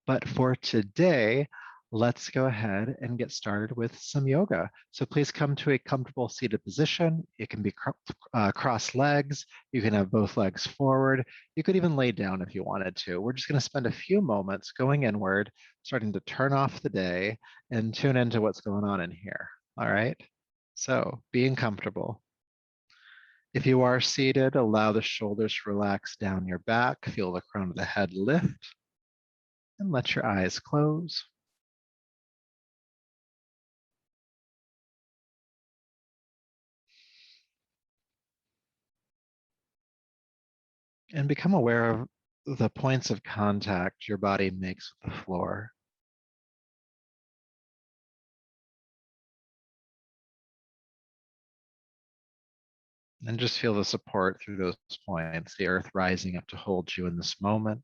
But for today, let's go ahead and get started with some yoga. So please come to a comfortable seated position. It can be cross legs. You can have both legs forward. You could even lay down if you wanted to. We're just going to spend a few moments going inward, starting to turn off the day and tune into what's going on in here. All right? So being comfortable. If you are seated, allow the shoulders to relax down your back. Feel the crown of the head lift and let your eyes close. And become aware of the points of contact your body makes with the floor. And just feel the support through those points, the earth rising up to hold you in this moment.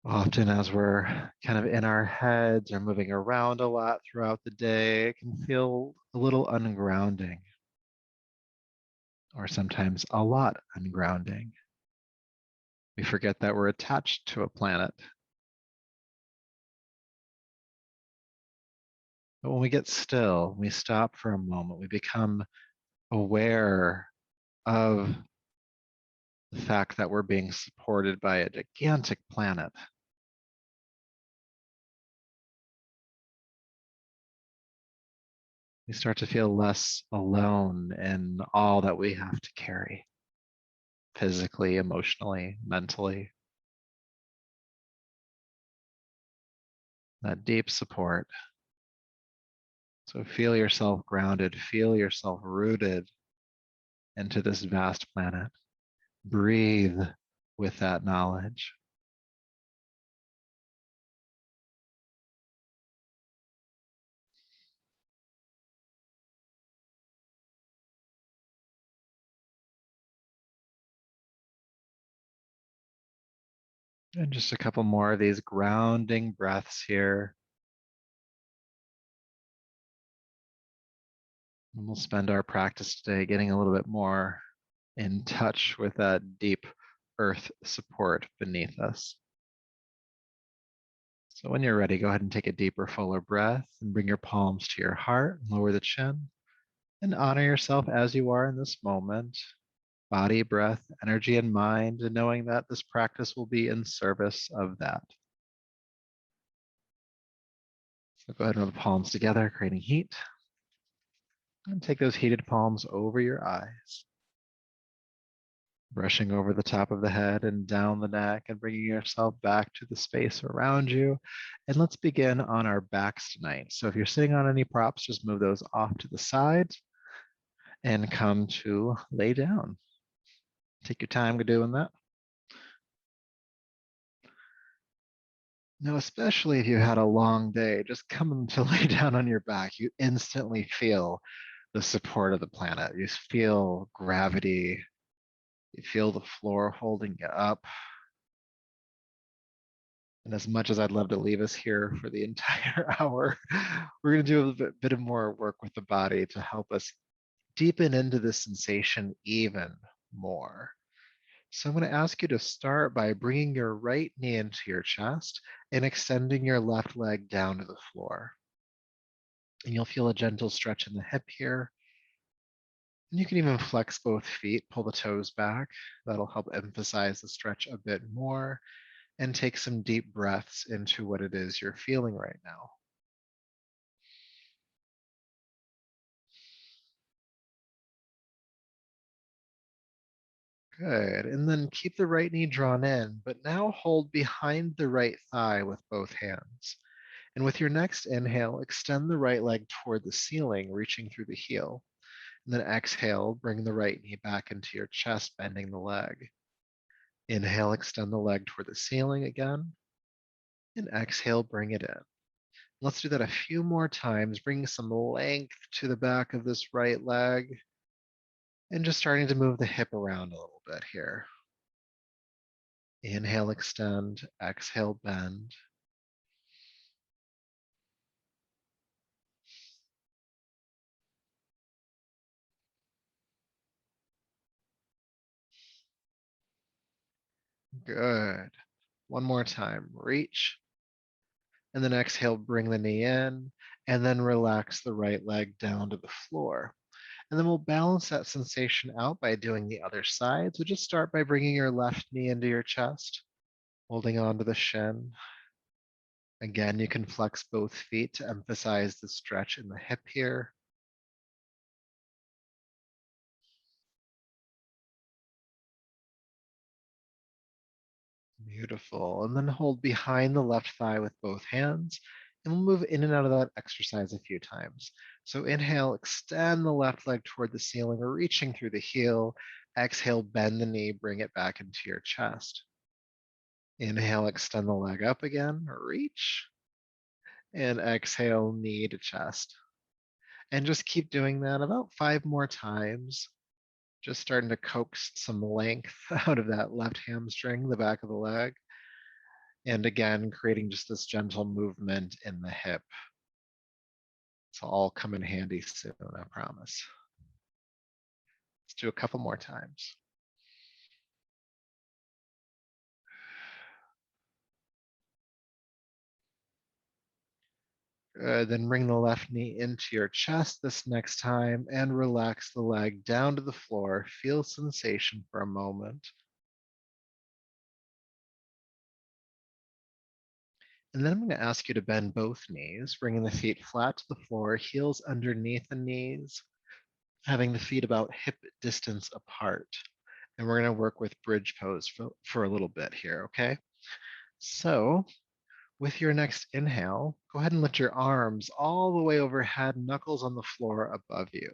Often as we're kind of in our heads or moving around a lot throughout the day, it can feel a little ungrounding, or sometimes a lot ungrounding. We forget that we're attached to a planet. But when we get still, we stop for a moment, we become aware of the fact that we're being supported by a gigantic planet. We start to feel less alone in all that we have to carry, physically, emotionally, mentally. That deep support. So feel yourself grounded, feel yourself rooted into this vast planet. Breathe with that knowledge. And just a couple more of these grounding breaths here. And we'll spend our practice today getting a little bit more in touch with that deep earth support beneath us. So when you're ready, go ahead and take a deeper, fuller breath and bring your palms to your heart, lower the chin, and honor yourself as you are in this moment. Body, breath, energy, and mind, and knowing that this practice will be in service of that. So go ahead and rub the palms together, creating heat. And take those heated palms over your eyes. Brushing over the top of the head and down the neck and bringing yourself back to the space around you. And let's begin on our backs tonight. So if you're sitting on any props, just move those off to the side and come to lay down. Take your time to doing that. Now, especially if you had a long day, just come to lay down on your back. You instantly feel the support of the planet. You feel gravity. You feel the floor holding you up. And as much as I'd love to leave us here for the entire hour, we're going to do a bit of more work with the body to help us deepen into this sensation even more. So I'm going to ask you to start by bringing your right knee into your chest and extending your left leg down to the floor. And you'll feel a gentle stretch in the hip here. And you can even flex both feet, pull the toes back. That'll help emphasize the stretch a bit more. And take some deep breaths into what it is you're feeling right now. Good. And then keep the right knee drawn in, but now hold behind the right thigh with both hands. And with your next inhale, extend the right leg toward the ceiling, reaching through the heel. And then exhale, bring the right knee back into your chest, bending the leg. Inhale, extend the leg toward the ceiling again. And exhale, bring it in. Let's do that a few more times, bringing some length to the back of this right leg. And just starting to move the hip around a little bit here. Inhale, extend, exhale, bend. Good. One more time. Reach. And then exhale, bring the knee in, and then relax the right leg down to the floor. And then we'll balance that sensation out by doing the other side. So just start by bringing your left knee into your chest, holding on to the shin. Again, you can flex both feet to emphasize the stretch in the hip here. Beautiful. And then hold behind the left thigh with both hands. And we'll move in and out of that exercise a few times. So inhale, extend the left leg toward the ceiling, reaching through the heel. Exhale, bend the knee, bring it back into your chest. Inhale, extend the leg up again, reach. And exhale, knee to chest. And just keep doing that about 5 more times. Just starting to coax some length out of that left hamstring, the back of the leg. And again, creating just this gentle movement in the hip. It's all come in handy soon, I promise. Let's do a couple more times. Good, then bring the left knee into your chest this next time and relax the leg down to the floor. Feel sensation for a moment. And then I'm going to ask you to bend both knees, bringing the feet flat to the floor, heels underneath the knees, having the feet about hip distance apart. And we're going to work with bridge pose for a little bit here, okay? So with your next inhale, go ahead and lift your arms all the way overhead, knuckles on the floor above you.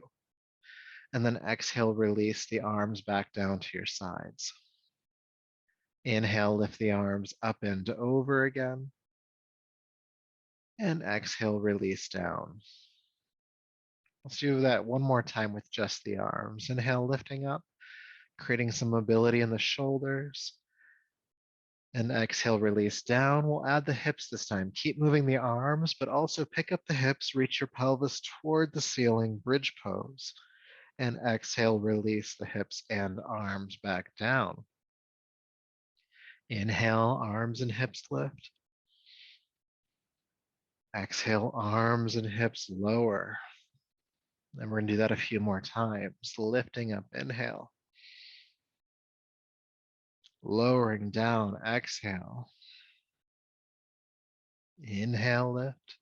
And then exhale, release the arms back down to your sides. Inhale, lift the arms up and over again. And exhale, release down. Let's do that one more time with just the arms. Inhale, lifting up, creating some mobility in the shoulders. And exhale, release down. We'll add the hips this time. Keep moving the arms, but also pick up the hips, reach your pelvis toward the ceiling, bridge pose. And exhale, release the hips and arms back down. Inhale, arms and hips lift. Exhale, arms and hips lower. And we're going to do that a few more times. Lifting up, inhale. Lowering down, exhale. Inhale, lift.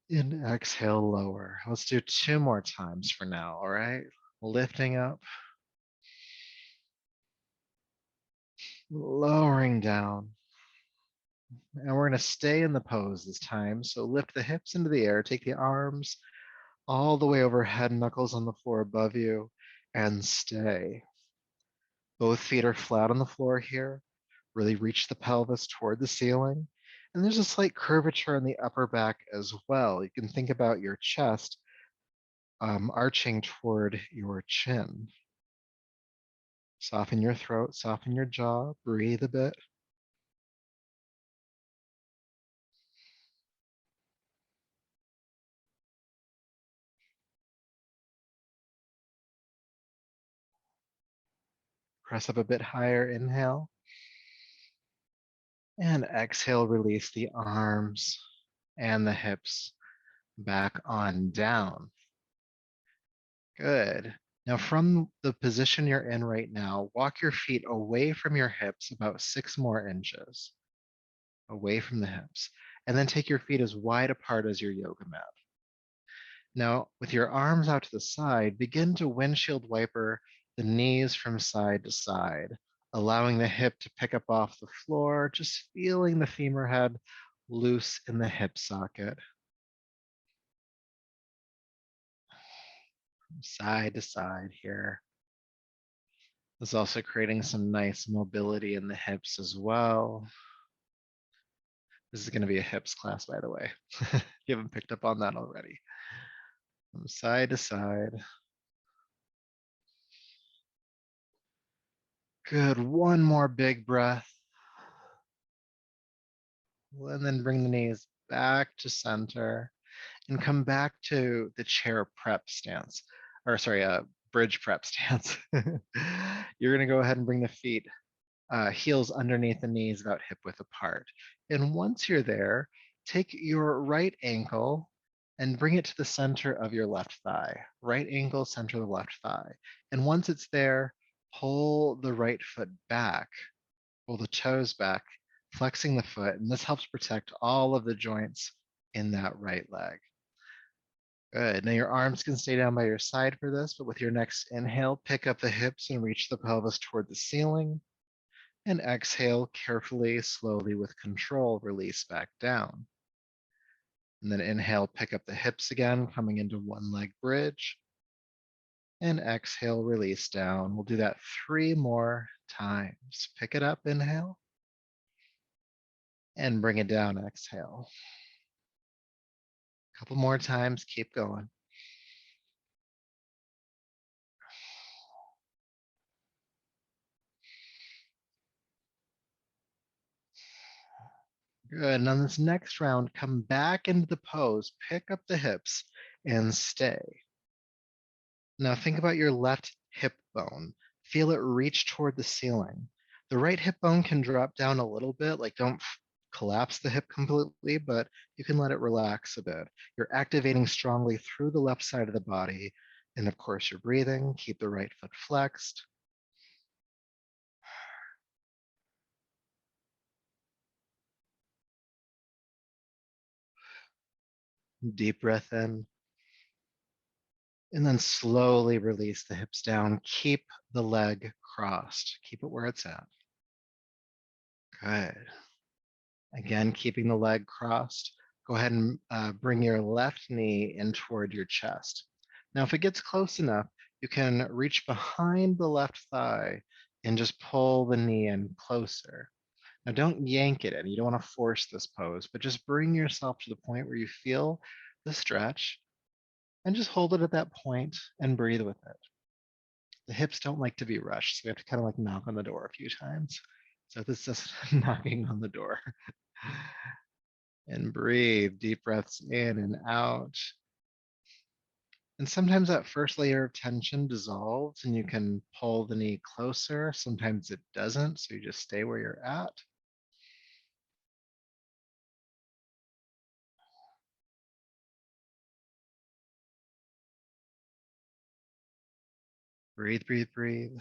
And exhale, lower. Let's do 2 more times for now, all right? Lifting up. Lowering down. And we're going to stay in the pose this time. So lift the hips into the air, take the arms all the way overhead, knuckles on the floor above you, and stay. Both feet are flat on the floor here. Really reach the pelvis toward the ceiling. And there's a slight curvature in the upper back as well. You can think about your chest arching toward your chin. Soften your throat, soften your jaw, breathe a bit. Press up a bit higher, inhale. And exhale, release the arms and the hips back on down. Good. Now from the position you're in right now, walk your feet away from your hips about 6 more inches, away from the hips, and then take your feet as wide apart as your yoga mat. Now, with your arms out to the side, begin to windshield wiper the knees from side to side, allowing the hip to pick up off the floor, just feeling the femur head loose in the hip socket. From side to side here. This is also creating some nice mobility in the hips as well. This is going to be a hips class, by the way. You haven't picked up on that already. From side to side. Good. One more big breath. And then bring the knees back to center and come back to the chair prep stance. Or sorry, bridge prep stance. You're going to go ahead and bring the feet, heels underneath the knees, about hip width apart. And once you're there, take your right ankle and bring it to the center of your left thigh. Right ankle, center of the left thigh. And once it's there, pull the right foot back, pull the toes back, flexing the foot. And this helps protect all of the joints in that right leg. Good. Now your arms can stay down by your side for this, but with your next inhale, pick up the hips and reach the pelvis toward the ceiling. And exhale carefully, slowly, with control, release back down. And then inhale, pick up the hips again, coming into one leg bridge. And exhale, release down. We'll do that 3 more times. Pick it up, inhale. And bring it down, exhale. A couple more times, keep going. Good. And on this next round, come back into the pose, pick up the hips, and stay. Now think about your left hip bone. Feel it reach toward the ceiling. The right hip bone can drop down a little bit, like don't collapse the hip completely, but you can let it relax a bit. You're activating strongly through the left side of the body. And of course, you're breathing. Keep the right foot flexed. Deep breath in. And then slowly release the hips down. Keep the leg crossed. Keep it where it's at. Good. Again, keeping the leg crossed. Go ahead and bring your left knee in toward your chest. Now, if it gets close enough, you can reach behind the left thigh and just pull the knee in closer. Now, don't yank it in. You don't want to force this pose, but just bring yourself to the point where you feel the stretch and just hold it at that point and breathe with it. The hips don't like to be rushed, so we have to kind of like knock on the door a few times. So this is just knocking on the door. And breathe, deep breaths in and out. And sometimes that first layer of tension dissolves and you can pull the knee closer. Sometimes it doesn't, so you just stay where you're at. Breathe, breathe, breathe.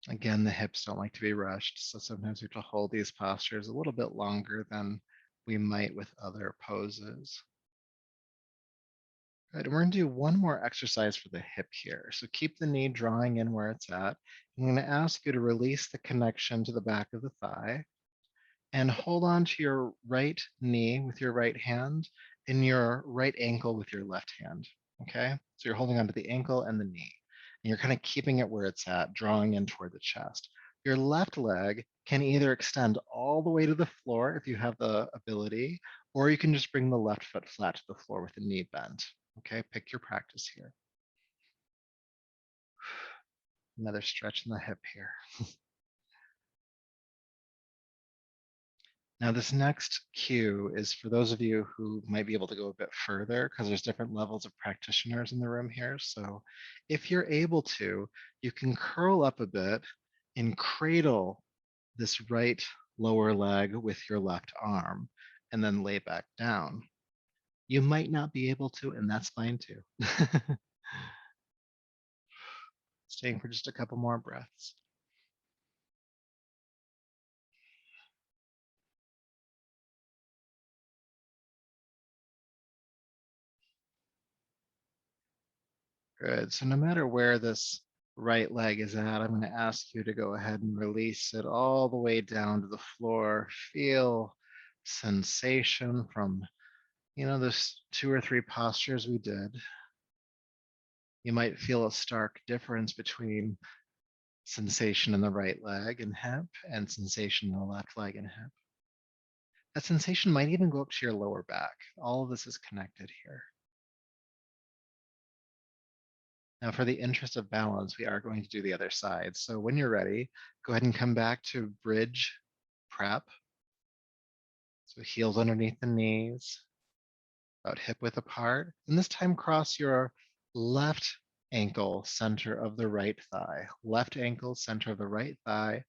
Again, the hips don't like to be rushed, so sometimes we have to hold these postures a little bit longer than we might with other poses. Good. And we're going to do one more exercise for the hip here. So keep the knee drawing in where it's at. I'm going to ask you to release the connection to the back of the thigh and hold on to your right knee with your right hand and your right ankle with your left hand. Okay. So you're holding onto the ankle and the knee. And you're kind of keeping it where it's at, drawing in toward the chest. Your left leg can either extend all the way to the floor if you have the ability, or you can just bring the left foot flat to the floor with the knee bent. Okay, pick your practice here. Another stretch in the hip here. Now, this next cue is for those of you who might be able to go a bit further because there's different levels of practitioners in the room here. So if you're able to, you can curl up a bit and cradle this right lower leg with your left arm and then lay back down. You might not be able to, and that's fine too. Staying for just a couple more breaths. Good. So no matter where this right leg is at, I'm going to ask you to go ahead and release it all the way down to the floor. Feel sensation from, those 2 or 3 postures we did. You might feel a stark difference between sensation in the right leg and hip and sensation in the left leg and hip. That sensation might even go up to your lower back. All of this is connected here. Now, for the interest of balance, we are going to do the other side. So when you're ready, go ahead and come back to bridge prep. So heels underneath the knees, about hip width apart. And this time cross your left ankle, center of the right thigh. Left ankle, center of the right thigh,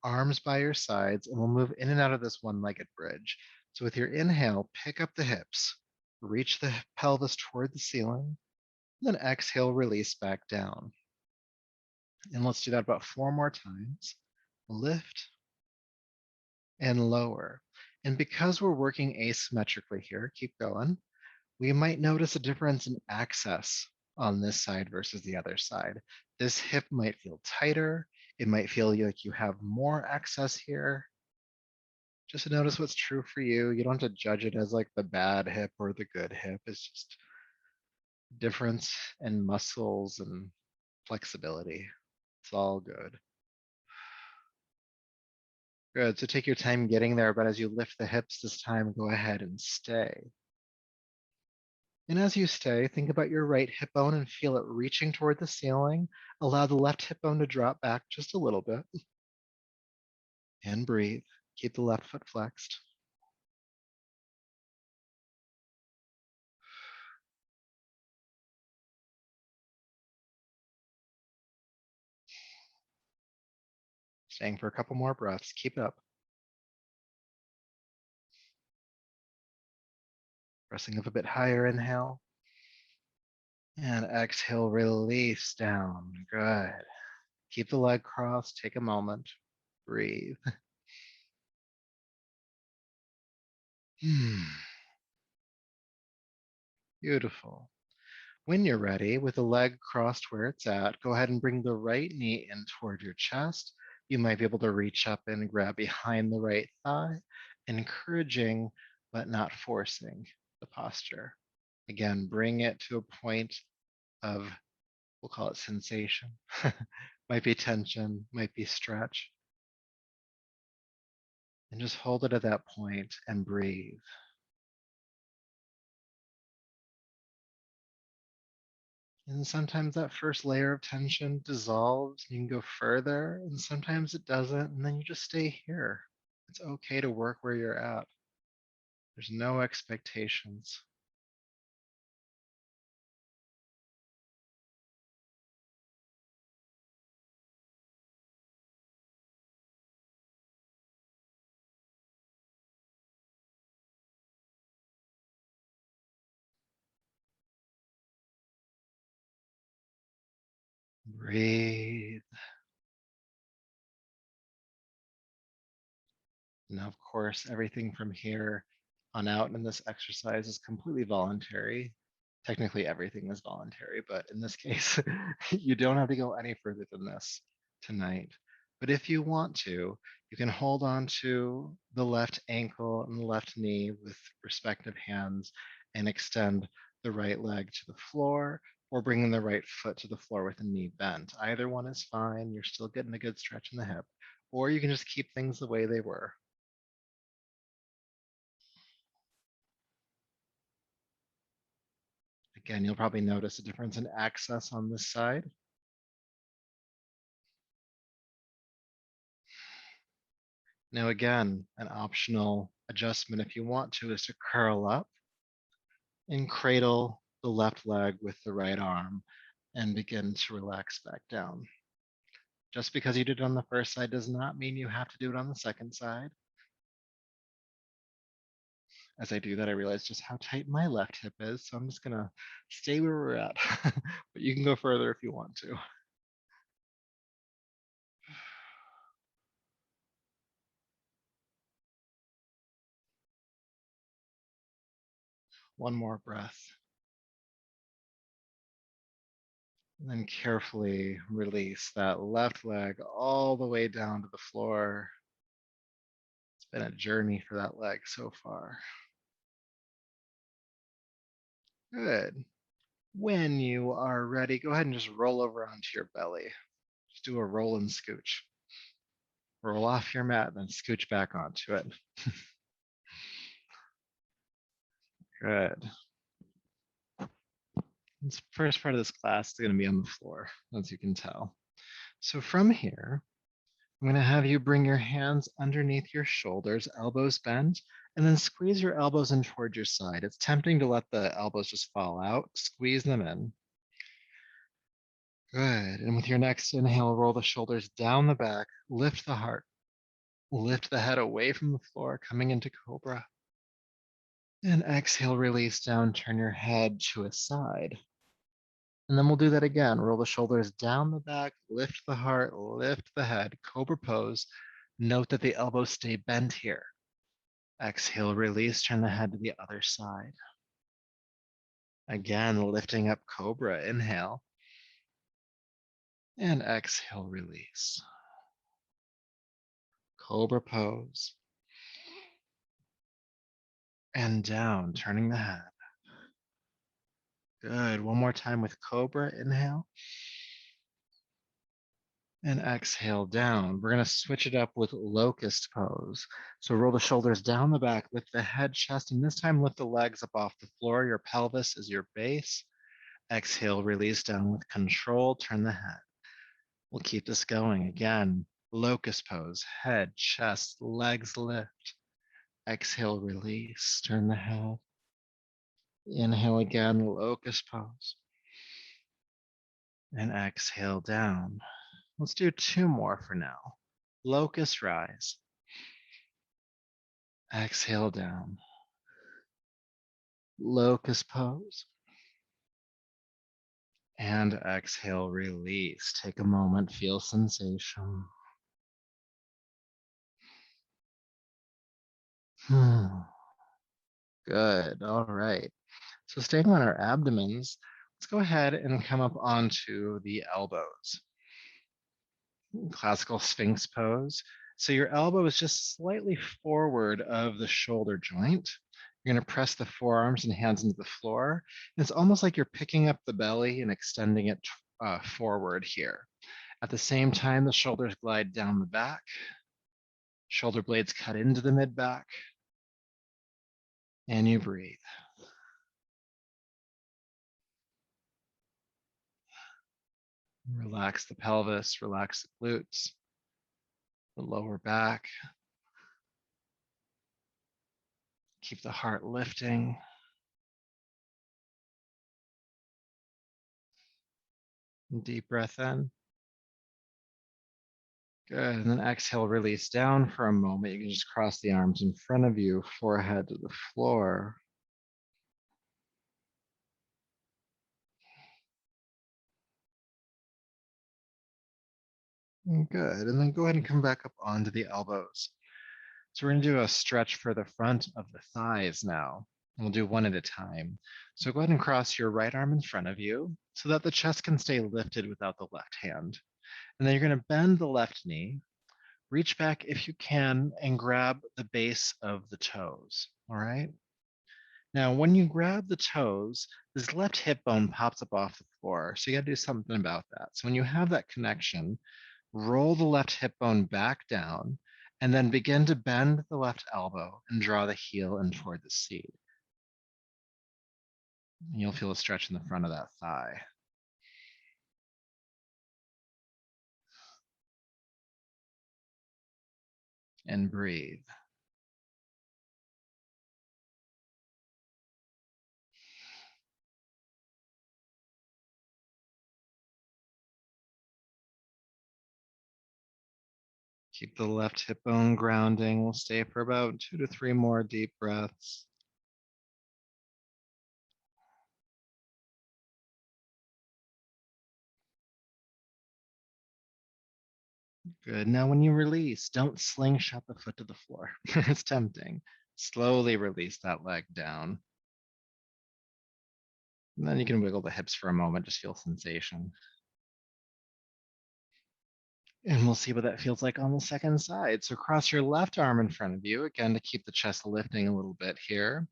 arms by your sides, and we'll move in and out of this one-legged bridge. So with your inhale, pick up the hips, reach the pelvis toward the ceiling, and then exhale, release back down. And let's do that about 4 more times. Lift and lower. And because we're working asymmetrically here, keep going, we might notice a difference in access on this side versus the other side. This hip might feel tighter. It might feel like you have more access here. Just notice what's true for you. You don't have to judge it as like the bad hip or the good hip. It's just difference in muscles and flexibility. It's all good. Good, so take your time getting there, but as you lift the hips this time, go ahead and stay. And as you stay, think about your right hip bone and feel it reaching toward the ceiling. Allow the left hip bone to drop back just a little bit. And breathe. Keep the left foot flexed. Staying for a couple more breaths. Keep it up. Pressing up a bit higher, inhale. And exhale, release down. Good. Keep the leg crossed. Take a moment. Breathe. Beautiful. When you're ready, with the leg crossed where it's at, go ahead and bring the right knee in toward your chest. You might be able to reach up and grab behind the right thigh, encouraging but not forcing the posture. Again, bring it to a point of, we'll call it sensation. Might be tension, might be stretch. And just hold it at that point and breathe. And sometimes that first layer of tension dissolves, and you can go further, and sometimes it doesn't, and then you just stay here. It's okay to work where you're at. There's no expectations. Breathe. Now, of course, everything from here on out in this exercise is completely voluntary. Technically, everything is voluntary, but in this case, you don't have to go any further than this tonight. But if you want to, you can hold on to the left ankle and the left knee with respective hands and extend the right leg to the floor, or bringing the right foot to the floor with the knee bent. Either one is fine. You're still getting a good stretch in the hip, or you can just keep things the way they were. Again, you'll probably notice a difference in access on this side. Now again, an optional adjustment if you want to is to curl up and cradle the left leg with the right arm and begin to relax back down. Just because you did it on the first side does not mean you have to do it on the second side. As I do that, I realize just how tight my left hip is, so I'm just gonna stay where we're at. But you can go further if you want to. One more breath. And then carefully release that left leg all the way down to the floor. It's been a journey for that leg so far. Good. When you are ready, go ahead and just roll over onto your belly. Just do a roll and scooch. Roll off your mat, then scooch back onto it. Good. This first part of this class is going to be on the floor, as you can tell. So from here, I'm going to have you bring your hands underneath your shoulders, elbows bent, and then squeeze your elbows in toward your side. It's tempting to let the elbows just fall out. Squeeze them in. Good. And with your next inhale, roll the shoulders down the back, lift the heart, lift the head away from the floor, coming into cobra. And exhale, release down, turn your head to a side. And then we'll do that again. Roll the shoulders down the back, lift the heart, lift the head, cobra pose. Note that the elbows stay bent here. Exhale, release, turn the head to the other side. Again, lifting up cobra, inhale. And exhale, release. Cobra pose. And down, turning the head. Good. One more time with cobra, inhale. And exhale down. We're going to switch it up with locust pose. So roll the shoulders down the back, lift the head, chest, and this time lift the legs up off the floor. Your pelvis is your base. Exhale, release down with control, turn the head. We'll keep this going. Again, locust pose, head, chest, legs lift. Exhale, release, turn the head. Inhale again, locust pose. And exhale down. Let's do two more for now. Locust rise. Exhale down. Locust pose. And exhale, release. Take a moment, feel sensation. Good, all right. So staying on our abdomens, let's go ahead and come up onto the elbows. Classical Sphinx pose. So your elbow is just slightly forward of the shoulder joint. You're going to press the forearms and hands into the floor. And it's almost like you're picking up the belly and extending it forward here. At the same time, the shoulders glide down the back. Shoulder blades cut into the mid-back. And you breathe. Relax the pelvis, relax the glutes, the lower back. Keep the heart lifting. Deep breath in. Good, and then exhale, release down for a moment. You can just cross the arms in front of you, forehead to the floor. Good, and then go ahead and come back up onto the elbows. So we're gonna do a stretch for the front of the thighs now. We'll do one at a time. So go ahead and cross your right arm in front of you so that the chest can stay lifted without the left hand. And then you're gonna bend the left knee, reach back if you can, and grab the base of the toes, all right? Now, when you grab the toes, this left hip bone pops up off the floor. So you gotta do something about that. So when you have that connection, roll the left hip bone back down, and then begin to bend the left elbow and draw the heel in toward the seat. And you'll feel a stretch in the front of that thigh. And breathe. Keep the left hip bone grounding. We'll stay for about 2 to 3 more deep breaths. Good. Now, when you release, don't slingshot the foot to the floor. It's tempting. Slowly release that leg down. And then you can wiggle the hips for a moment, just feel sensation. And we'll see what that feels like on the second side. So cross your left arm in front of you, again, to keep the chest lifting a little bit here.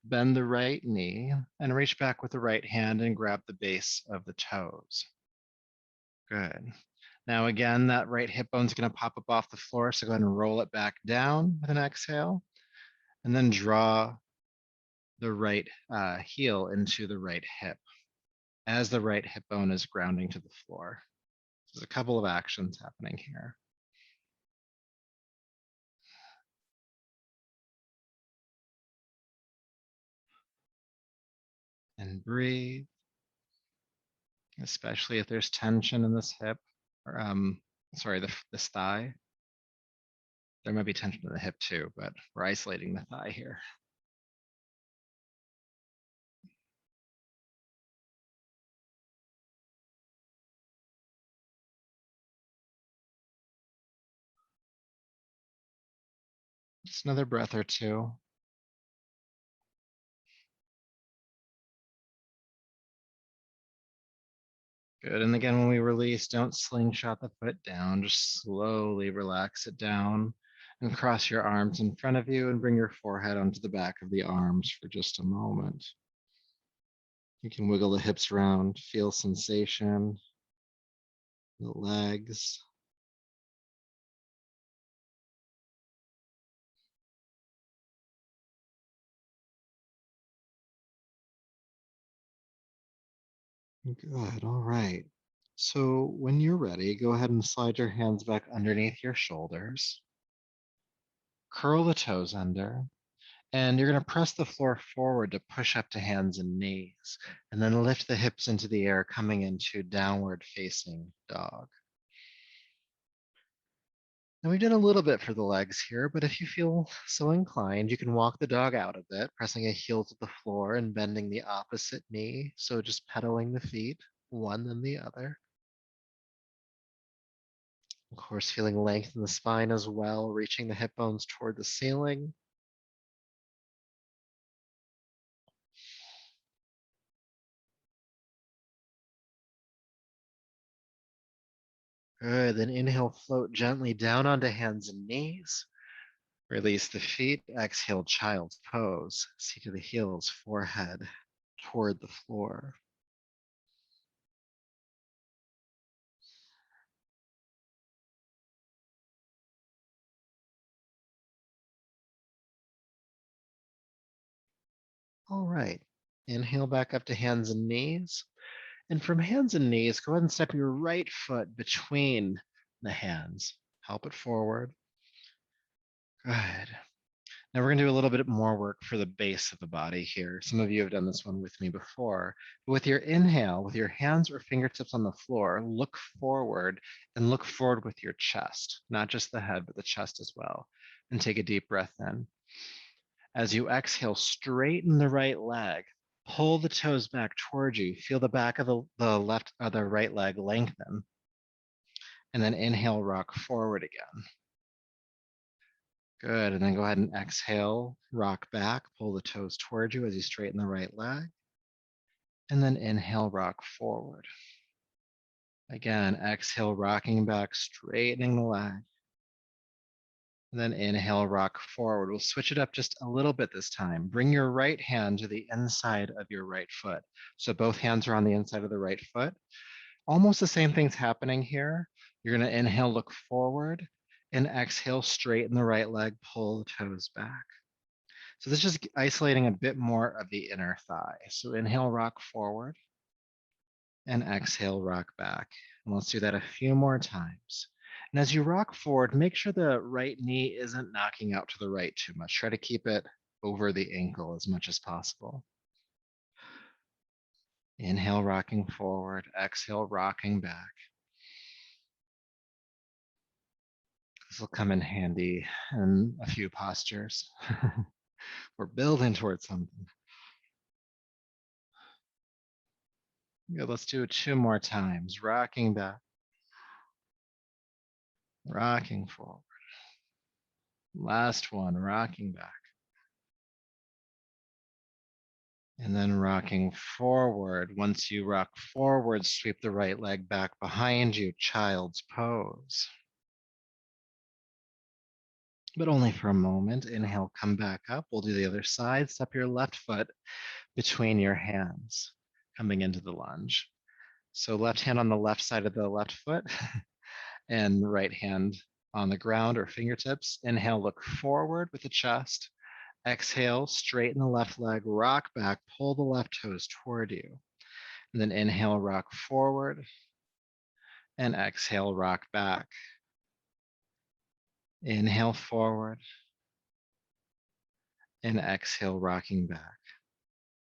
Bend the right knee and reach back with the right hand and grab the base of the toes. Good. Now, again, that right hip bone's going to pop up off the floor. So go ahead and roll it back down with an exhale. And then draw the right heel into the right hip. as the right hip bone is grounding to the floor. There's a couple of actions happening here. And breathe, especially if there's tension in this hip, or this thigh. There might be tension in the hip too, but we're isolating the thigh here. Just another breath or two. Good, and again, when we release, don't slingshot the foot down, just slowly relax it down and cross your arms in front of you and bring your forehead onto the back of the arms for just a moment. You can wiggle the hips around, feel sensation, the legs. Good, all right. So when you're ready, go ahead and slide your hands back underneath your shoulders. Curl the toes under, and you're going to press the floor forward to push up to hands and knees, and then lift the hips into the air, coming into downward facing dog. Now we've done a little bit for the legs here, but if you feel so inclined, you can walk the dog out a bit, pressing a heel to the floor and bending the opposite knee. So just pedaling the feet, one then the other. Of course, feeling length in the spine as well, reaching the hip bones toward the ceiling. Good, then inhale, float gently down onto hands and knees. Release the feet, exhale, child's pose. Seat of the heels, forehead toward the floor. All right, inhale back up to hands and knees. And from hands and knees, go ahead and step your right foot between the hands. Help it forward. Good. Now we're going to do a little bit more work for the base of the body here. Some of you have done this one with me before. But with your inhale, with your hands or fingertips on the floor, look forward and look forward with your chest, not just the head, but the chest as well. And take a deep breath in. As you exhale, straighten the right leg. Pull the toes back towards you. Feel the back of the left or the right leg lengthen. And then inhale, rock forward again. Good, and then go ahead and exhale, rock back, pull the toes towards you as you straighten the right leg. And then inhale, rock forward. Again, exhale, rocking back, straightening the leg. And then inhale, rock forward. We'll switch it up just a little bit this time. Bring your right hand to the inside of your right foot. So both hands are on the inside of the right foot. Almost the same thing's happening here. You're going to inhale, look forward, and exhale, straighten the right leg, pull the toes back. So this is just isolating a bit more of the inner thigh. So inhale, rock forward, and exhale, rock back. And let's do that a few more times. And as you rock forward, make sure the right knee isn't knocking out to the right too much. Try to keep it over the ankle as much as possible. Inhale, rocking forward. Exhale, rocking back. This will come in handy in a few postures. We're building towards something. Good, let's do it 2 more times. Rocking back. Rocking forward. Last one, rocking back. And then rocking forward. Once you rock forward, sweep the right leg back behind you, child's pose. But only for a moment. Inhale, come back up. We'll do the other side. Step your left foot between your hands, coming into the lunge. So left hand on the left side of the left foot and right hand on the ground or fingertips. Inhale, look forward with the chest. Exhale, straighten the left leg, rock back, pull the left toes toward you. And then inhale, rock forward. And exhale, rock back. Inhale forward. And exhale, rocking back.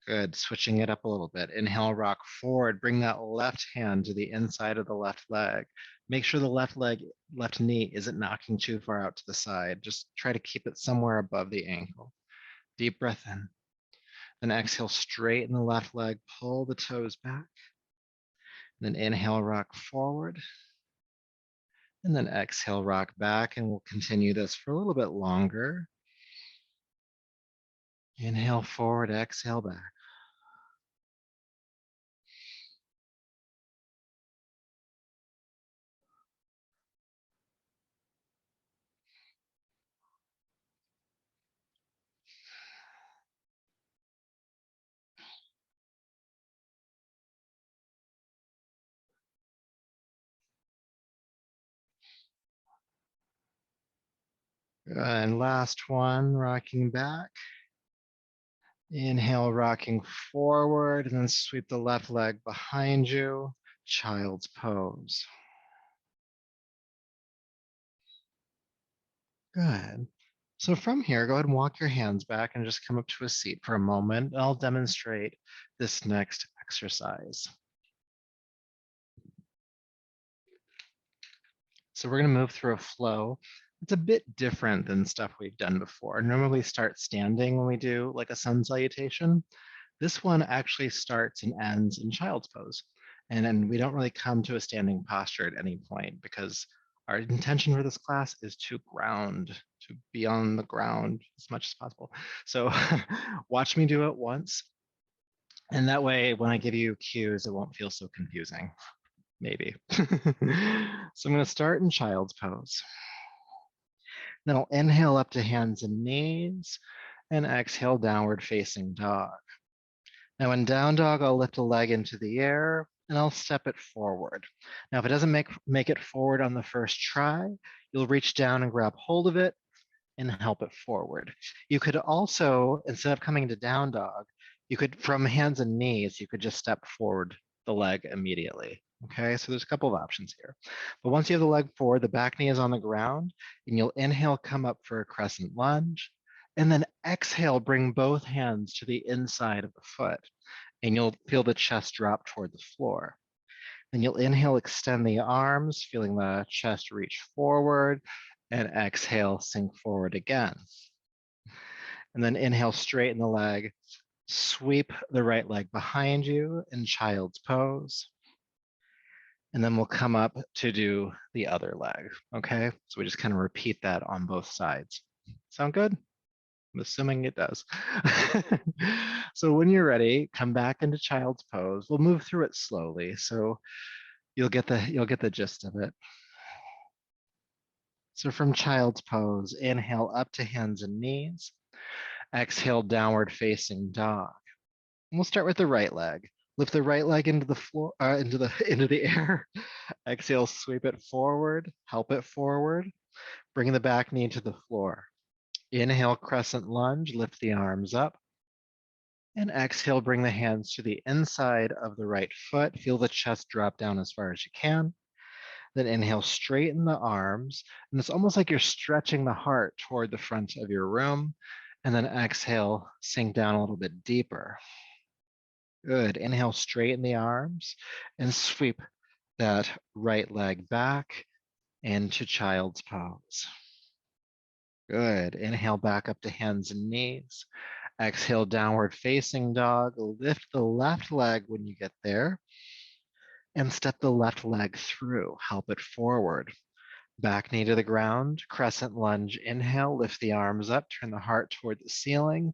Good, switching it up a little bit. Inhale, rock forward. Bring that left hand to the inside of the left leg. Make sure the left knee isn't knocking too far out to the side. Just try to keep it somewhere above the ankle. Deep breath in. Then exhale, straighten the left leg, pull the toes back. Then inhale, rock forward. And then exhale, rock back. And we'll continue this for a little bit longer. Inhale forward, exhale back. And last one, rocking back. Inhale, rocking forward, and then sweep the left leg behind you, child's pose. Good. So from here, go ahead and walk your hands back and just come up to a seat for a moment. I'll demonstrate this next exercise. So we're going to move through a flow. It's a bit different than stuff we've done before. Normally we start standing when we do like a sun salutation. This one actually starts and ends in child's pose. And then we don't really come to a standing posture at any point because our intention for this class is to ground, to be on the ground as much as possible. So watch me do it once. And that way, when I give you cues, it won't feel so confusing, maybe. So I'm gonna start in child's pose. Then I'll inhale up to hands and knees and exhale downward facing dog. Now in down dog, I'll lift a leg into the air and I'll step it forward. Now, if it doesn't make it forward on the first try, you'll reach down and grab hold of it and help it forward. You could also, instead of coming to down dog, you could, from hands and knees, you could just step forward the leg immediately. Okay, so there's a couple of options here. But once you have the leg forward, the back knee is on the ground, and you'll inhale, come up for a crescent lunge, and then exhale, bring both hands to the inside of the foot, and you'll feel the chest drop toward the floor. Then you'll inhale, extend the arms, feeling the chest reach forward, and exhale, sink forward again. And then inhale, straighten the leg, sweep the right leg behind you in child's pose. And then we'll come up to do the other leg, okay? So we just kind of repeat that on both sides. Sound good? I'm assuming it does. So when you're ready, come back into child's pose. We'll move through it slowly, so you'll get the gist of it. So from child's pose, inhale up to hands and knees. Exhale, downward facing dog. And we'll start with the right leg. Lift the right leg into the floor, into the air. Exhale, sweep it forward, help it forward. Bring the back knee to the floor. Inhale, crescent lunge, lift the arms up. And exhale, bring the hands to the inside of the right foot. Feel the chest drop down as far as you can. Then inhale, straighten the arms. And it's almost like you're stretching the heart toward the front of your room. And then exhale, sink down a little bit deeper. Good. Inhale, straighten the arms and sweep that right leg back into child's pose. Good. Inhale back up to hands and knees. Exhale, downward facing dog. Lift the left leg when you get there and step the left leg through. Help it forward. Back knee to the ground. Crescent lunge. Inhale, lift the arms up, turn the heart toward the ceiling.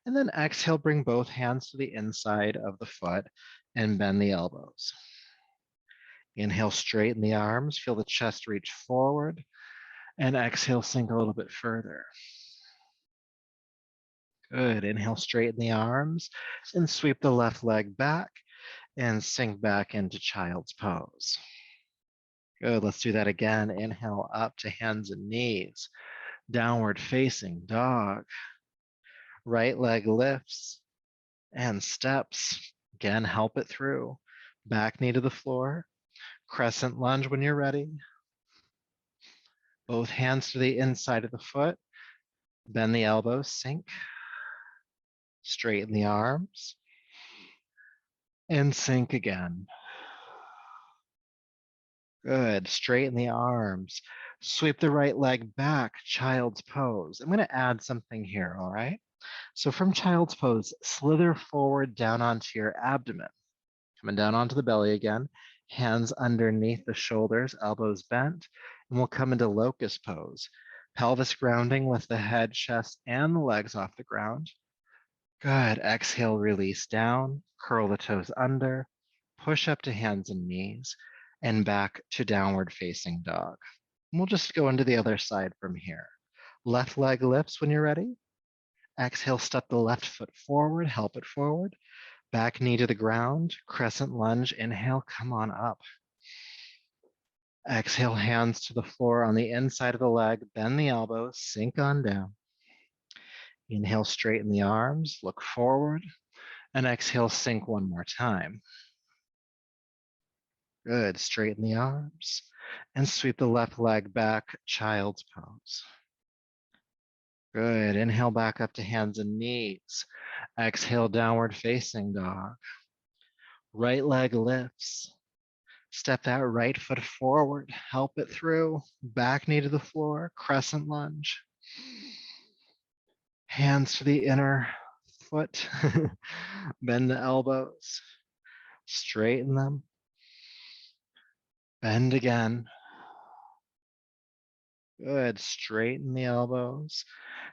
And then exhale, bring both hands to the inside of the foot and bend the elbows. Inhale, straighten the arms, feel the chest reach forward, and exhale, sink a little bit further. Good. Inhale, straighten the arms and sweep the left leg back and sink back into child's pose. Good. Let's do that again. Inhale up to hands and knees, downward facing dog. Right leg lifts and steps Again, help it through. Back knee to the floor. Crescent lunge when you're ready. Both hands to the inside of the foot. Bend the elbows, sink. Straighten the arms. And sink again. Good. Straighten the arms. Sweep the right leg back, child's pose. I'm going to add something here, all right? So from child's pose, slither forward down onto your abdomen. Coming down onto the belly again. Hands underneath the shoulders, elbows bent. And we'll come into locust pose. Pelvis grounding with the head, chest, and the legs off the ground. Good. Exhale, release down. Curl the toes under. Push up to hands and knees. And back to downward facing dog. And we'll just go into the other side from here. Left leg lifts when you're ready. Exhale, step the left foot forward, help it forward. Back knee to the ground, crescent lunge. Inhale, come on up. Exhale, hands to the floor on the inside of the leg. Bend the elbows, sink on down. Inhale, straighten the arms, look forward. And exhale, sink one more time. Good, straighten the arms. And sweep the left leg back, child's pose. Good, inhale back up to hands and knees. Exhale, downward facing dog. Right leg lifts. Step that right foot forward, help it through. Back knee to the floor, crescent lunge. Hands to the inner foot. Bend the elbows. Straighten them. Bend again. Good. Straighten the elbows.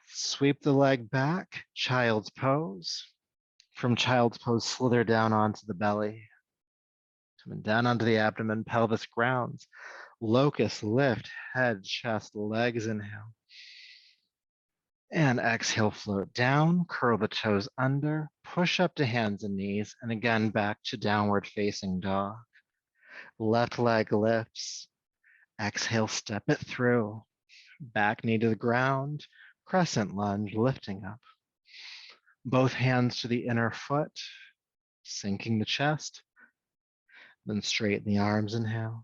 Sweep the leg back. Child's pose. From child's pose, slither down onto the belly. Coming down onto the abdomen, pelvis grounds. Locust, lift, head, chest, legs, inhale. And exhale, float down, curl the toes under, push up to hands and knees, and again back to downward facing dog. Left leg lifts. Exhale, step it through. Back knee to the ground, crescent lunge, lifting up. Both hands to the inner foot, sinking the chest. Then straighten the arms, inhale.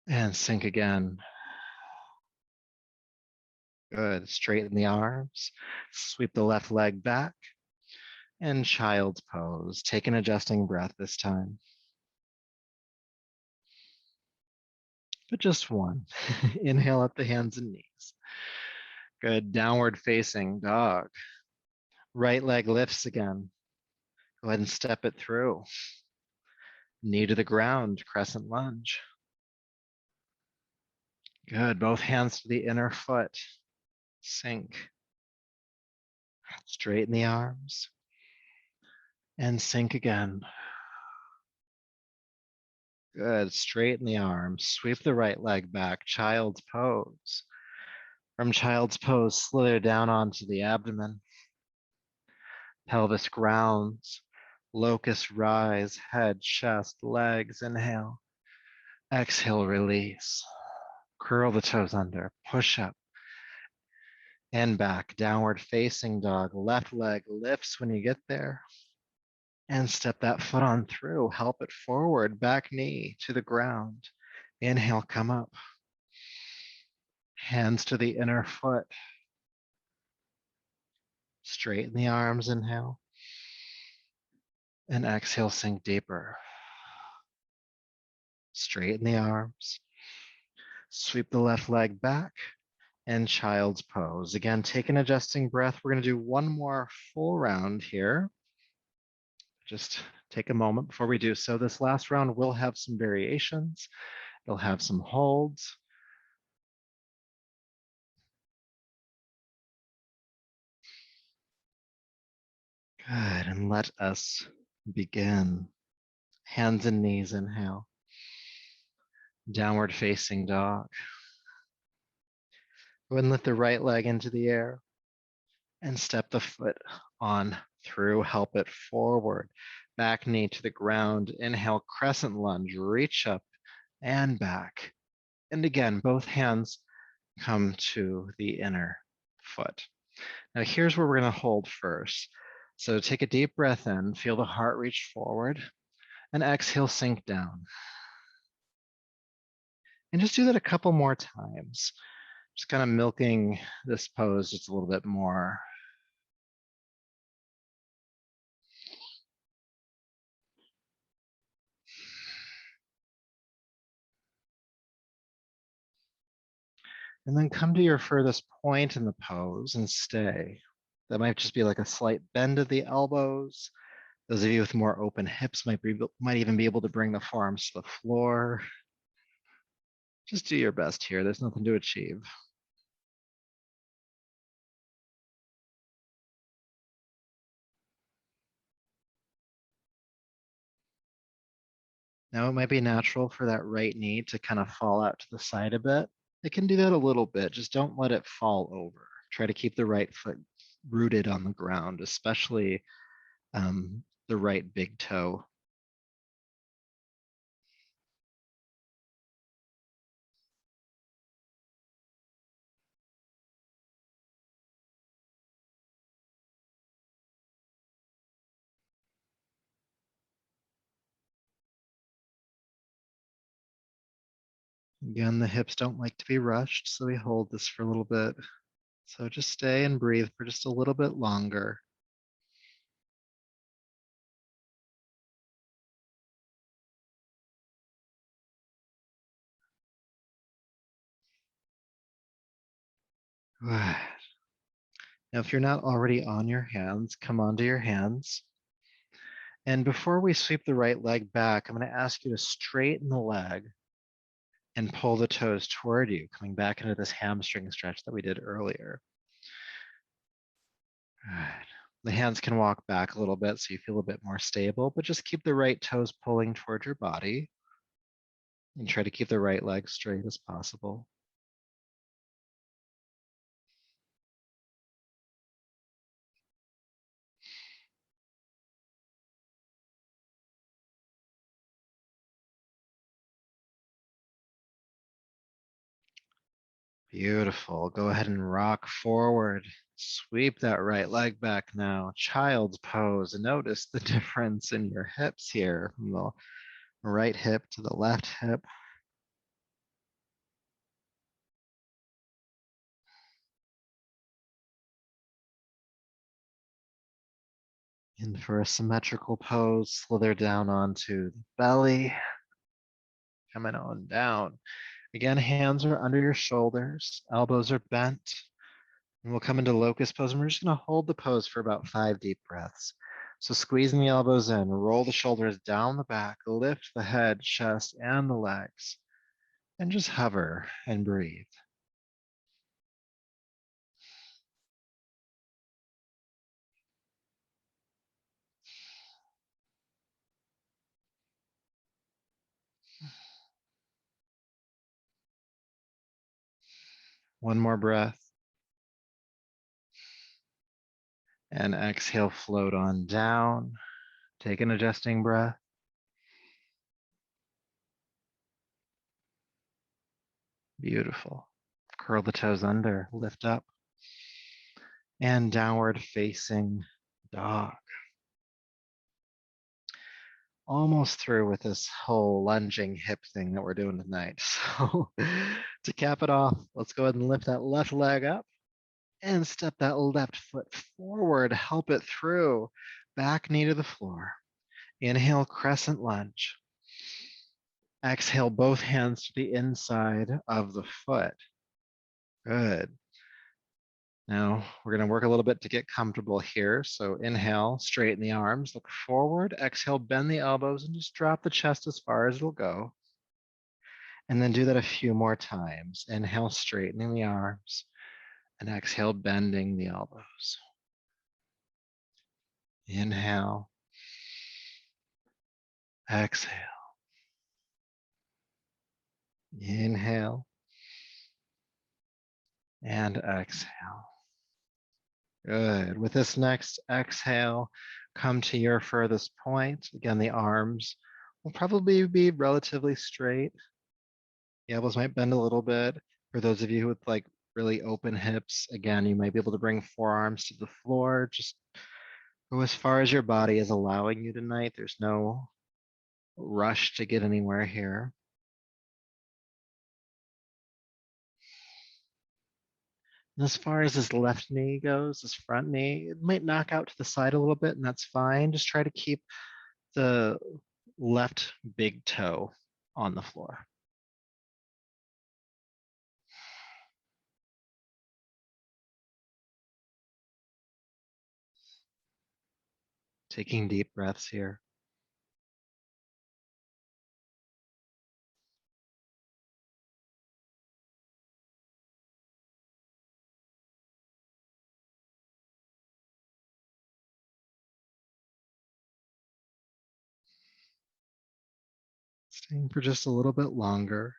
And sink again. Good. Straighten the arms. Sweep the left leg back. And child's pose. Take an adjusting breath this time. But just one. Inhale up the hands and knees. Good. Downward facing dog. Right leg lifts again. Go ahead and step it through. Knee to the ground, crescent lunge. Good. Both hands to the inner foot. Sink. Straighten the arms. And sink again. Good. Straighten the arms. Sweep the right leg back. Child's pose. From child's pose, slither down onto the abdomen. Pelvis grounds. Locust rise. Head, chest, legs. Inhale. Exhale, release. Curl the toes under. Push up. And back. Downward facing dog. Left leg lifts when you get there. And step that foot on through. Help it forward. Back knee to the ground. Inhale, come up. Hands to the inner foot. Straighten the arms, inhale. And exhale, sink deeper. Straighten the arms. Sweep the left leg back. And child's pose. Again, take an adjusting breath. We're going to do one more full round here. Just take a moment before we do so. This last round will have some variations. It'll have some holds. Good, and let us begin. Hands and knees, inhale. Downward facing dog. Go ahead and lift the right leg into the air and step the foot on through. Help it forward. Back knee to the ground. Inhale, crescent lunge. Reach up and back. And again, both hands come to the inner foot. Now here's where we're going to hold first. So take a deep breath in, feel the heart reach forward, and exhale, sink down. And just do that a couple more times. Just kind of milking this pose just a little bit more. And then come to your furthest point in the pose and stay. That might just be like a slight bend of the elbows. Those of you with more open hips might even be able to bring the forearms to the floor. Just do your best here. There's nothing to achieve. Now it might be natural for that right knee to kind of fall out to the side a bit. It can do that a little bit. Just don't let it fall over. Try to keep the right foot rooted on the ground, especially the right big toe. Again, the hips don't like to be rushed, so we hold this for a little bit. So just stay and breathe for just a little bit longer. Good. Now, if you're not already on your hands, come onto your hands. And before we sweep the right leg back, I'm going to ask you to straighten the leg and pull the toes toward you, coming back into this hamstring stretch that we did earlier. Good. The hands can walk back a little bit so you feel a bit more stable, but just keep the right toes pulling toward your body and try to keep the right leg straight as possible. Beautiful. Go ahead and rock forward. Sweep that right leg back now. Child's pose. Notice the difference in your hips here from the right hip to the left hip. And for a symmetrical pose, slither down onto the belly. Coming on down. Again, hands are under your shoulders, elbows are bent. And we'll come into locust pose, and we're just going to hold the pose for about 5 deep breaths. So squeezing the elbows in, roll the shoulders down the back, lift the head, chest, and the legs, and just hover and breathe. One more breath. And exhale, float on down. Take an adjusting breath. Beautiful. Curl the toes under, lift up. And downward facing dog. Almost through with this whole lunging hip thing that we're doing tonight. So to cap it off, let's go ahead and lift that left leg up and step that left foot forward. Help it through. Back knee to the floor. Inhale, crescent lunge. Exhale, both hands to the inside of the foot. Good. Now we're going to work a little bit to get comfortable here. So inhale, straighten the arms, look forward. Exhale, bend the elbows and just drop the chest as far as it'll go. And then do that a few more times. Inhale, straightening the arms. And exhale, bending the elbows. Inhale. Exhale. Inhale. And exhale. Good. With this next exhale, come to your furthest point. Again, the arms will probably be relatively straight. The elbows might bend a little bit. For those of you with like really open hips, again, you might be able to bring forearms to the floor. Just Go as far as your body is allowing you tonight. There's no rush to get anywhere here. And as far as this left knee goes, this front knee, it might knock out to the side a little bit, and that's fine. Just try to keep the left big toe on the floor. Taking deep breaths here. Staying for just a little bit longer.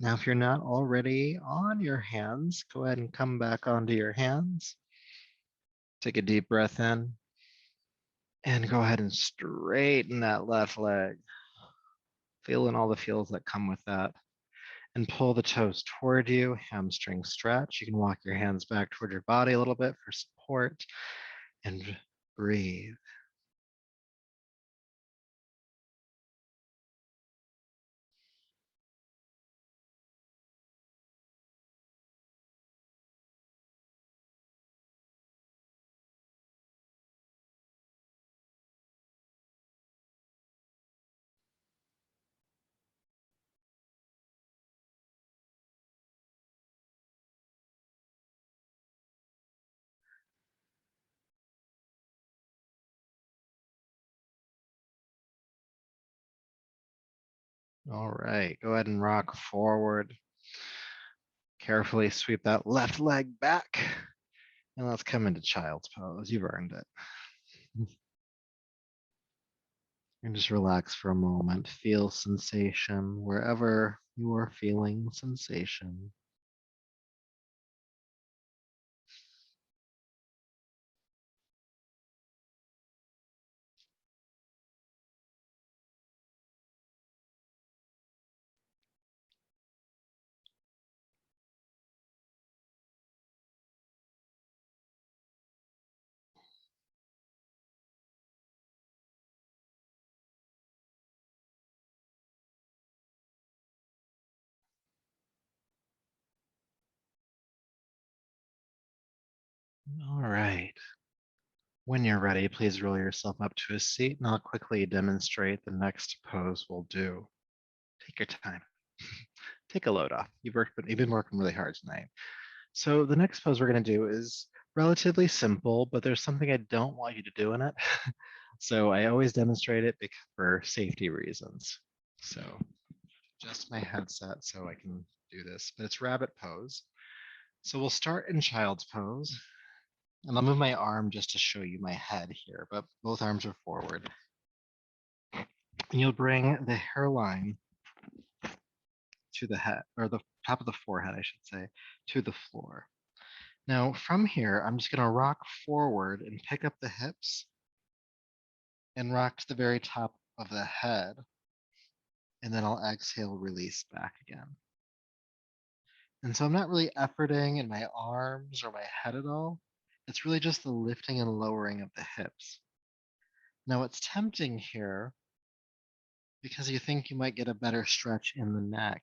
Now, if you're not already on your hands, go ahead and come back onto your hands. Take a deep breath in. And go ahead and straighten that left leg. Feeling all the feels that come with that. And pull the toes toward you, hamstring stretch. You can walk your hands back toward your body a little bit for support. And breathe. All right, go ahead and rock forward. Carefully sweep that left leg back. And let's come into child's pose. You've earned it. And just relax for a moment. Feel sensation wherever you are feeling sensation. All right. When you're ready, please roll yourself up to a seat and I'll quickly demonstrate the next pose we'll do. Take your time. Take a load off. You've been working really hard tonight. So the next pose we're going to do is relatively simple, but there's something I don't want you to do in it. So I always demonstrate it for safety reasons. So just my headset so I can do this, but it's rabbit pose. So we'll start in child's pose. And I'll move my arm just to show you my head here, but both arms are forward. And you'll bring the hairline to the head, or the top of the forehead, I should say, to the floor. Now, from here, I'm just going to rock forward and pick up the hips and rock to the very top of the head. And then I'll exhale, release back again. And so I'm not really efforting in my arms or my head at all. It's really just the lifting and lowering of the hips. Now, what's tempting here, because you think you might get a better stretch in the neck,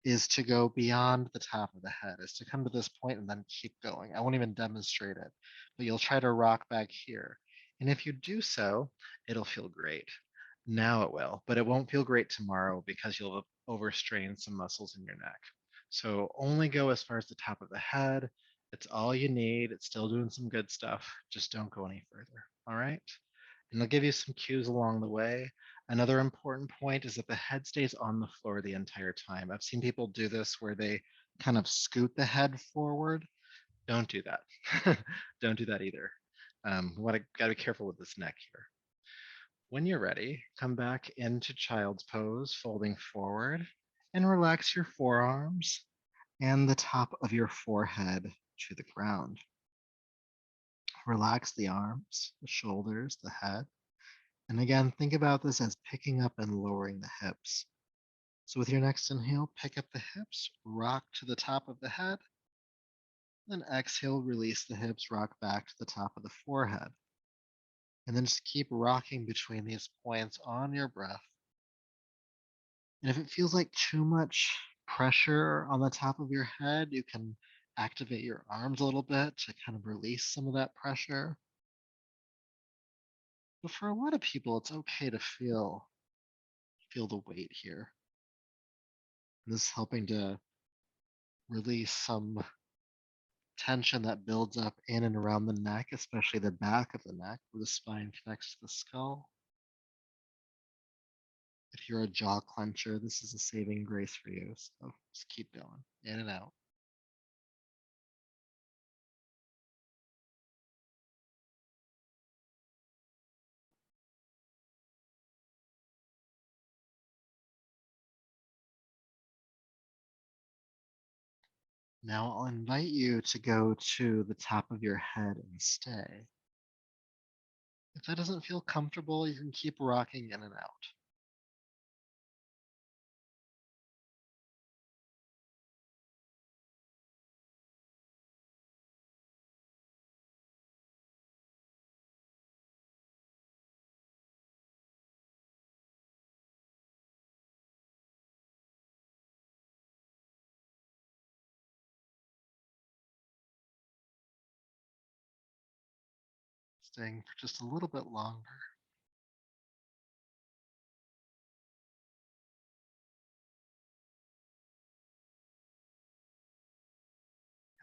is to go beyond the top of the head, is to come to this point and then keep going. I won't even demonstrate it, but you'll try to rock back here. And if you do so, it'll feel great. Now it will, but it won't feel great tomorrow because you'll have overstrained some muscles in your neck. So only go as far as the top of the head. It's all you need. It's still doing some good stuff. Just don't go any further. All right. And they'll give you some cues along the way. Another important point is that the head stays on the floor the entire time. I've seen people do this where they kind of scoot the head forward. Don't do that. Don't do that either. Gotta be careful with this neck here. When you're ready, come back into child's pose, folding forward, and relax your forearms and the top of your forehead to the ground. Relax the arms, the shoulders, the head. And again, think about this as picking up and lowering the hips. So with your next inhale, pick up the hips, rock to the top of the head, then exhale, release the hips, rock back to the top of the forehead. And then just keep rocking between these points on your breath. And if it feels like too much pressure on the top of your head, you can activate your arms a little bit to kind of release some of that pressure. But for a lot of people, it's okay to feel the weight here. And this is helping to release some tension that builds up in and around the neck, especially the back of the neck where the spine connects to the skull. If you're a jaw clencher, this is a saving grace for you. So just keep going in and out. Now I'll invite you to go to the top of your head and stay. If that doesn't feel comfortable, you can keep rocking in and out. Staying for just a little bit longer.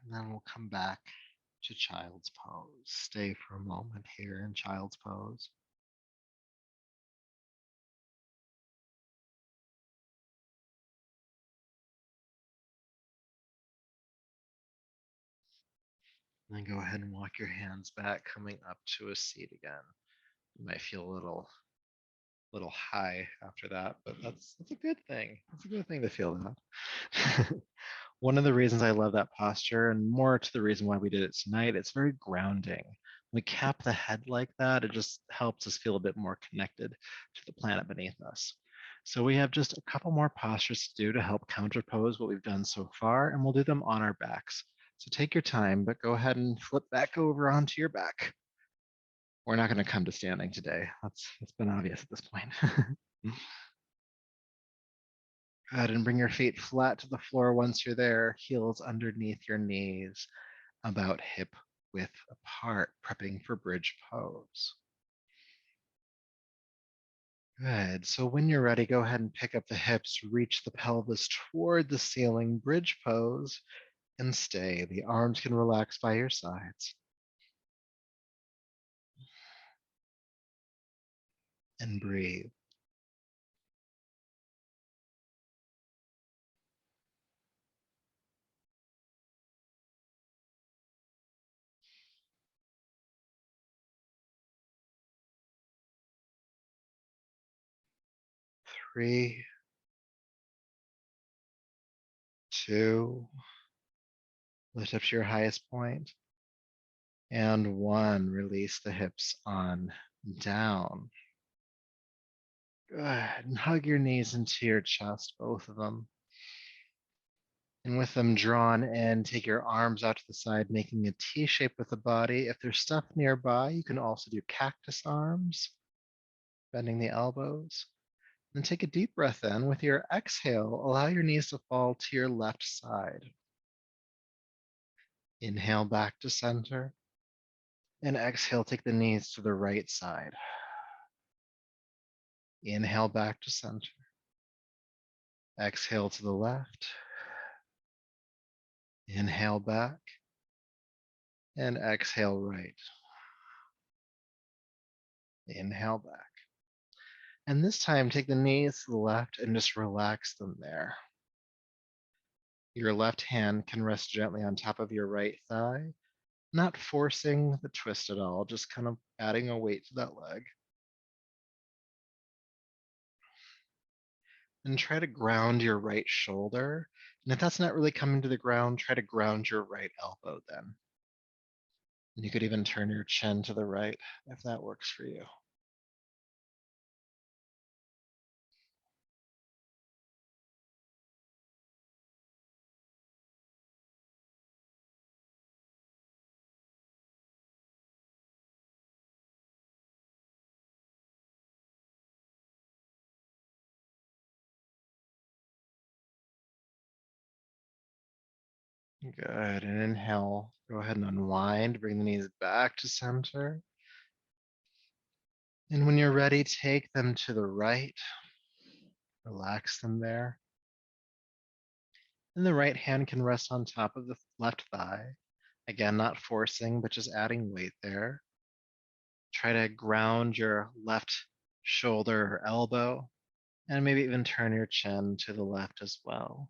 And then we'll come back to child's pose. Stay for a moment here in child's pose. And then go ahead and walk your hands back, coming up to a seat again. You might feel a little high after that, but that's a good thing. It's a good thing to feel that. One of the reasons I love that posture, and more to the reason why we did it tonight, it's very grounding. We cap the head like that, it just helps us feel a bit more connected to the planet beneath us. So we have just a couple more postures to do to help counterpose what we've done so far, and we'll do them on our backs. So take your time, but go ahead and flip back over onto your back. We're not going to come to standing today. That's been obvious at this point. Go ahead and bring your feet flat to the floor once you're there, heels underneath your knees, about hip width apart, prepping for bridge pose. Good. So when you're ready, go ahead and pick up the hips, reach the pelvis toward the ceiling, bridge pose, and stay. The arms can relax by your sides. And breathe. 3, 2, lift up to your highest point. And 1, release the hips on down. Good. And hug your knees into your chest, both of them. And with them drawn in, take your arms out to the side, making a T shape with the body. If there's stuff nearby, you can also do cactus arms, bending the elbows. Then take a deep breath in. With your exhale, allow your knees to fall to your left side. Inhale back to center. And exhale, take the knees to the right side. Inhale back to center. Exhale to the left. Inhale back. And exhale right. Inhale back. And this time, take the knees to the left and just relax them there. Your left hand can rest gently on top of your right thigh, not forcing the twist at all, just kind of adding a weight to that leg. And try to ground your right shoulder. And if that's not really coming to the ground, try to ground your right elbow then. You could even turn your chin to the right if that works for you. Good. And inhale. Go ahead and unwind. Bring the knees back to center. And when you're ready, take them to the right. Relax them there. And the right hand can rest on top of the left thigh. Again, not forcing, but just adding weight there. Try to ground your left shoulder or elbow, and maybe even turn your chin to the left as well.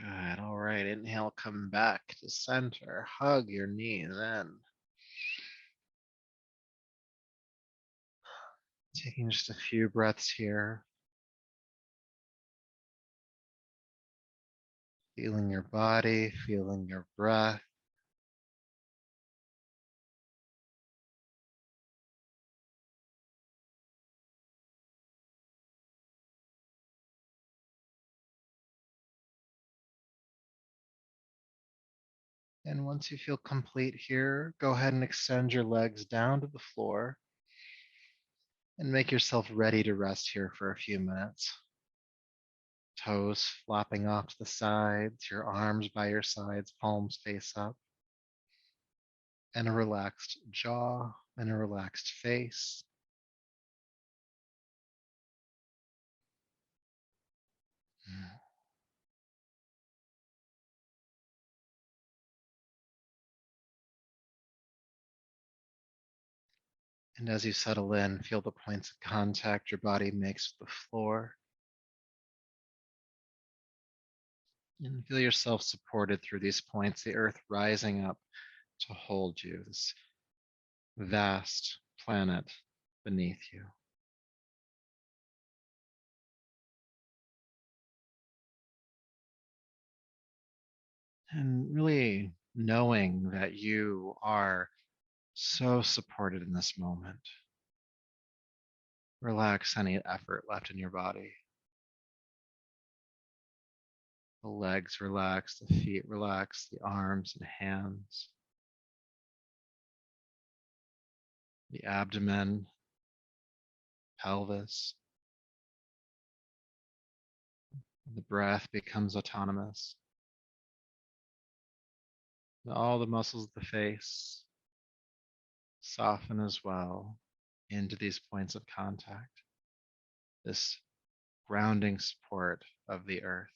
Good. All right. Inhale, come back to center. Hug your knees in. Taking just a few breaths here. Feeling your body, feeling your breath. And once you feel complete here, go ahead and extend your legs down to the floor and make yourself ready to rest here for a few minutes. Toes flopping off to the sides, your arms by your sides, palms face up, and a relaxed jaw and a relaxed face. And as you settle in, feel the points of contact your body makes with the floor. And feel yourself supported through these points, the earth rising up to hold you, this vast planet beneath you. And really knowing that you are so supported in this moment. Relax any effort left in your body. The legs relax, the feet relax, the arms and hands, the abdomen, pelvis. The breath becomes autonomous. All the muscles of the face soften as well into these points of contact, this grounding support of the earth.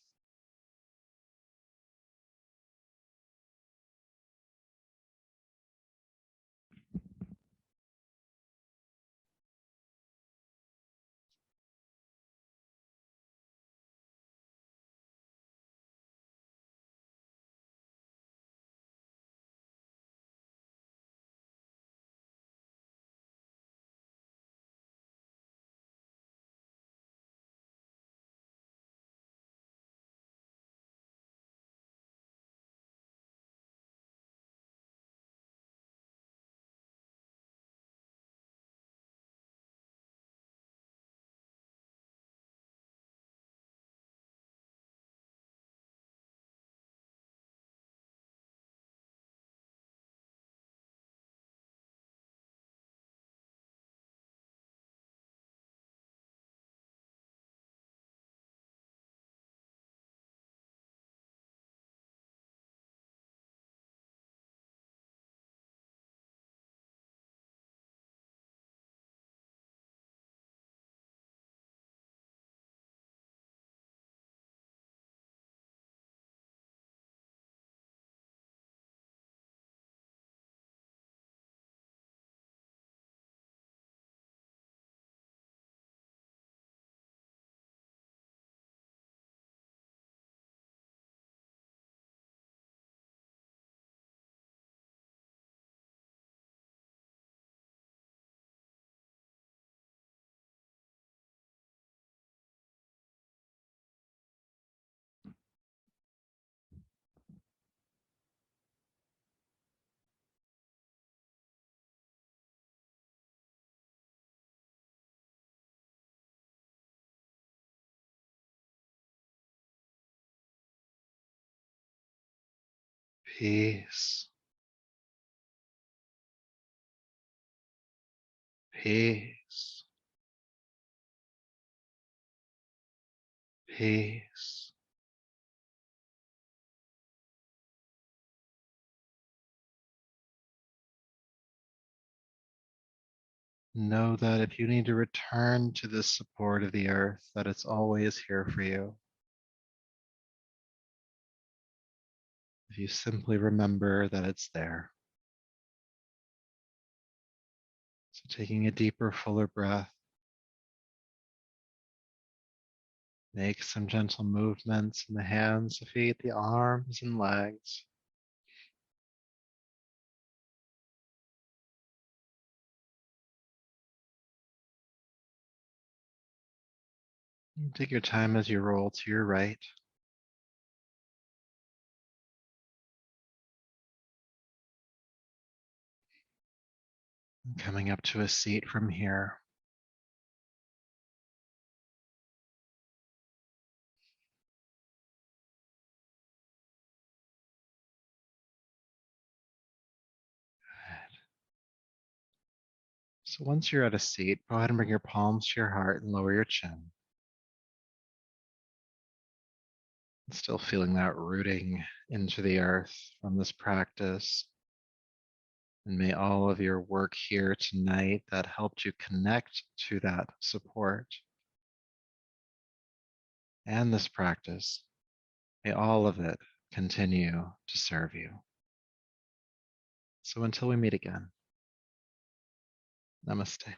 peace, peace, peace. Know that if you need to return to the support of the earth, that it's always here for you. If you simply remember that it's there. So taking a deeper, fuller breath, make some gentle movements in the hands, the feet, the arms, and legs. Take your time as you roll to your right. Coming up to a seat from here. So once you're at a seat, go ahead and bring your palms to your heart and lower your chin. Still feeling that rooting into the earth from this practice. And may all of your work here tonight that helped you connect to that support and this practice, may all of it continue to serve you. So until we meet again, namaste.